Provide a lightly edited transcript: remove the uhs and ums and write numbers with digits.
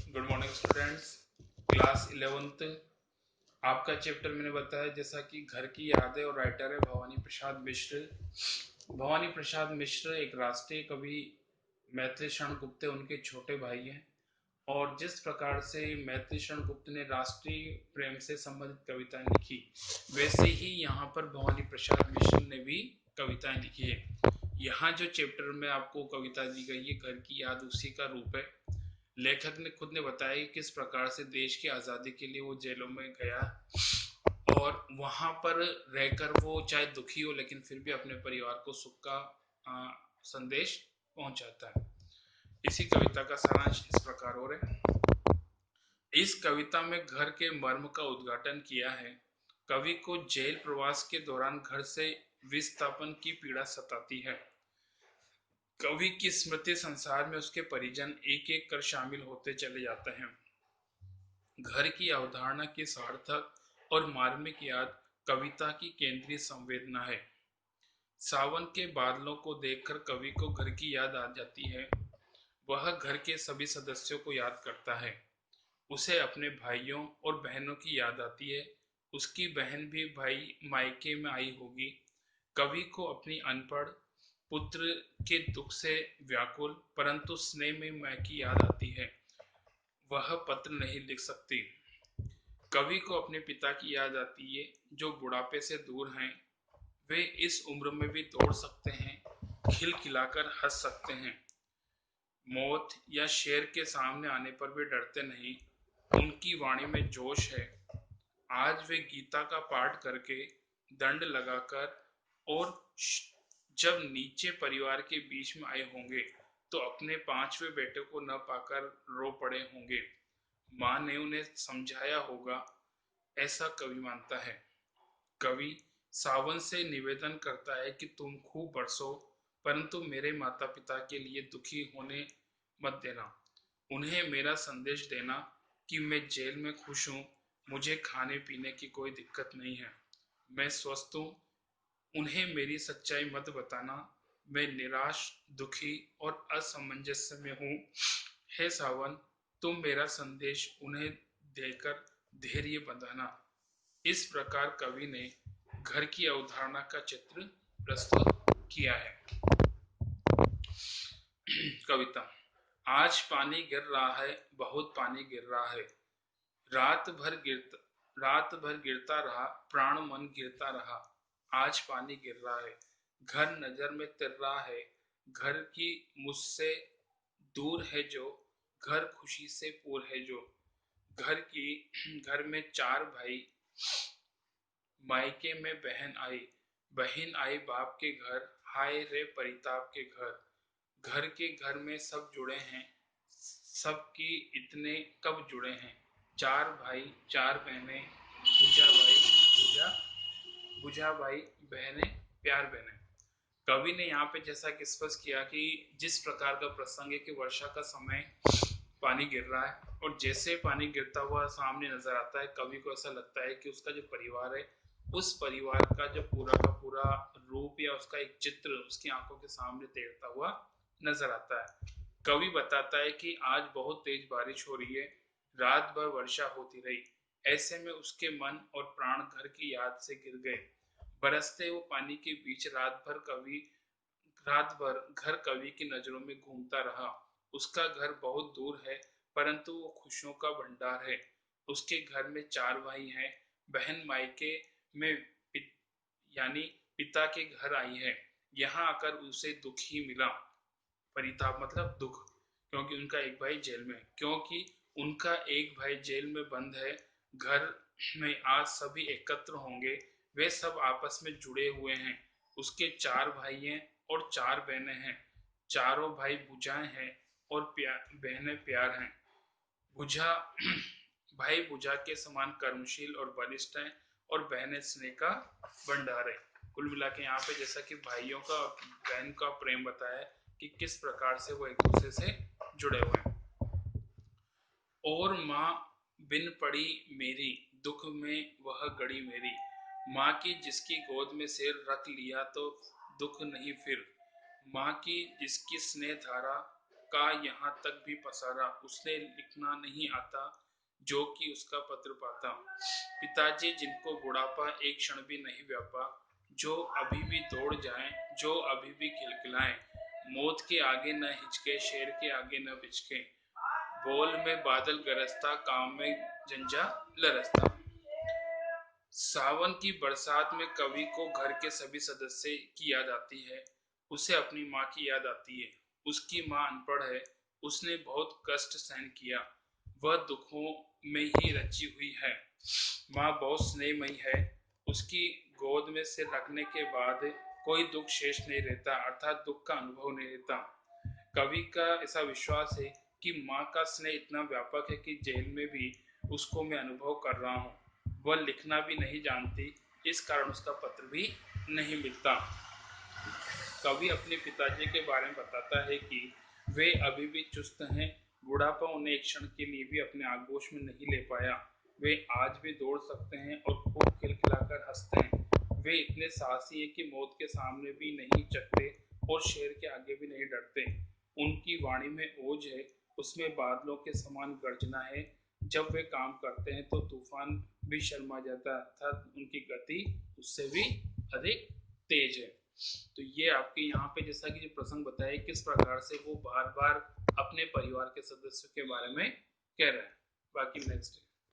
Good morning students. Class 11th आपका chapter मैंने बताया जैसा कि घर की यादें और राइटर है भवानी प्रसाद मिश्र। भवानी प्रसाद मिश्र एक राष्ट्रीय कवि मैथिली शरण गुप्त उनके छोटे भाई हैं। और जिस प्रकार से मैथिली शरण गुप्त ने राष्ट्रीय प्रेम से संबंधित कविताएं लिखी, वैसे ही यहाँ पर भवानी प्रसाद मिश्र ने भी कविताएं लिखी है। यहाँ जो चैप्टर में आपको कविता दी गई है घर की याद, उसी का रूप है। लेखक ने खुद ने बताया कि किस प्रकार से देश की आज़ादी के लिए वो जेलों में गया और वहां पर रहकर वो चाहे दुखी हो लेकिन फिर भी अपने परिवार को सुख का संदेश पहुंचाता है। इसी कविता का सारांश इस प्रकार हो रहा है। इस कविता में घर के मर्म का उद्घाटन किया है। कवि को जेल प्रवास के दौरान घर से विस्थापन की पीड़ा सताती है। कवि की स्मृति संसार में उसके परिजन एक एक कर शामिल होते चले जाते हैं। घर की अवधारणा की सार्थक और मार्मिक याद कविता की केंद्रीय संवेदना है। सावन के बादलों को देखकर कवि को घर की याद आ जाती है। वह घर के सभी सदस्यों को याद करता है। उसे अपने भाइयों और बहनों की याद आती है। उसकी बहन भी भाई मायके में आई होगी। कवि को अपनी अनपढ़ पुत्र के दुख से व्याकुल परंतु स्नेह में मां की याद आती है। वह पत्र नहीं लिख सकती। कवि को अपने पिता की याद आती है जो बुढ़ापे से दूर हैं। वे इस उम्र में भी दौड़ सकते हैं, खिलखिलाकर हंस सकते हैं। मौत या शेर के सामने आने पर वे डरते नहीं। उनकी वाणी में जोश है। आज वे गीता का पाठ करके दंड लगाकर और जब नीचे परिवार के बीच में आए होंगे तो अपने पांचवें बेटे को न पाकर रो पड़े होंगे। मां ने उन्हें समझाया होगा, ऐसा कवि मानता है। कवि सावन से निवेदन करता है कि तुम खूब बरसो परंतु मेरे माता पिता के लिए दुखी होने मत देना। उन्हें मेरा संदेश देना कि मैं जेल में खुश हूँ। मुझे खाने पीने की कोई दिक्कत नहीं है। मैं स्वस्थ हूँ। उन्हें मेरी सच्चाई मत बताना। मैं निराश, दुखी और असमंजस में हूँ। हे सावन, तुम मेरा संदेश उन्हें देकर धैर्य बंधाना। इस प्रकार कवि ने घर की अवधारणा का चित्र प्रस्तुत किया है। कविता। आज पानी गिर रहा है, बहुत पानी गिर रहा है। रात भर गिरता रहा, प्राण मन गिरता रहा। आज पानी गिर रहा है। घर नजर में तिर रहा है। घर की मुझसे दूर है जो, घर खुशी से पूर है जो। घर में चार भाई, मायके में बहन आई बाप के घर। हाय रे परिताप के घर। घर के घर में सब जुड़े हैं, सबकी इतने कब जुड़े हैं। चार भाई चार बहनें, बुझा भाई बहनें, प्यार बहनें। कवि ने यहाँ पे जैसा कि स्पष्ट किया कि जिस प्रकार का प्रसंग है कि वर्षा का समय पानी गिर रहा है और जैसे पानी गिरता हुआ सामने नजर आता है, कवि को ऐसा लगता है कि उसका जो परिवार है, उस परिवार का जो पूरा का पूरा रूप या उसका एक चित्र उसकी आंखों के सामने तैरता हुआ नजर आता है। कवि बताता है कि आज बहुत तेज बारिश हो रही है, रात भर वर्षा होती रही। ऐसे में उसके मन और प्राण घर की याद से गिर गए। बरसते हुए पानी के बीच रात भर घर कवि की नजरों में घूमता रहा। उसका घर बहुत दूर है परंतु वो खुशियों का भंडार है। उसके घर में चार भाई हैं। बहन मायके में यानी पिता के घर आई है। यहाँ आकर उसे दुख ही मिला। परिताप मतलब दुख, क्योंकि उनका एक भाई जेल में, क्योंकि उनका एक भाई जेल में बंद है। घर में आज सभी एकत्र होंगे। वे सब आपस में जुड़े हुए हैं। उसके चार भाई हैं और चार बहनें हैं। चारों भाई बुझाए हैं और बहनें प्यार हैं। बुझा भाई बुझा के समान कर्मशील और बलिष्ठ हैं और बहनें स्नेह का भंडार है। कुल मिला के यहाँ पे जैसा कि भाइयों का और बहन का प्रेम बताया कि किस प्रकार से वो एक दूसरे से जुड़े हुए हैं। और माँ बिन पड़ी मेरी, दुख में वह गड़ी मेरी। माँ की जिसकी गोद में सिर रख लिया तो दुख नहीं फिर। माँ की जिसकी स्नेह धारा का यहाँ तक भी पसारा, उसने लिखना नहीं आता जो कि उसका पत्र पाता। पिताजी जिनको बुढ़ापा एक क्षण भी नहीं व्यापा, जो अभी भी दौड़ जाएं, जो अभी भी खिलखिलाएं, मौत के आगे न हिचके, शेर के आगे न बिचके, बोल में बादल गरजता, काम में झंझा लरसता। सावन की बरसात में कवि को घर के सभी सदस्य की याद आती है। उसे अपनी माँ की याद आती है। उसकी माँ अनपढ़ है, उसने बहुत कष्ट सहन किया, वह दुखों में ही रची हुई है। माँ बहुत स्नेहमयी है, उसकी गोद में सिर रखने के बाद कोई दुख शेष नहीं रहता, अर्थात दुख का अनुभव नहीं रहता। कवि का ऐसा विश्वास है कि माँ का स्नेह इतना व्यापक है कि जेल में भी उसको मैं अनुभव कर रहा हूँ। वह लिखना भी नहीं जानती, इस कारण उसका पत्र भी नहीं मिलता। कवि अपने पिताजी के बारे में बताता है कि वे अभी भी चुस्त हैं, बुढ़ापा उन्हें एक क्षण के लिए भी अपने आगोश में नहीं ले पाया। वे आज भी दौड़ सकते हैं और खूब खिलखिलाकर हंसते हैं। वे इतने साहसी हैं कि मौत के सामने भी नहीं चकते और शेर के आगे भी नहीं डरते। उनकी वाणी में ओज है, उसमें बादलों के समान गर्जना है। जब वे काम करते हैं तो तूफान भी शर्मा जाता है, अर्थात उनकी गति उससे भी अधिक तेज है। तो ये आपके यहाँ पे जैसा कि जो प्रसंग बताया किस प्रकार से वो बार बार अपने परिवार के सदस्यों के बारे में कह रहे हैं। बाकी नेक्स्ट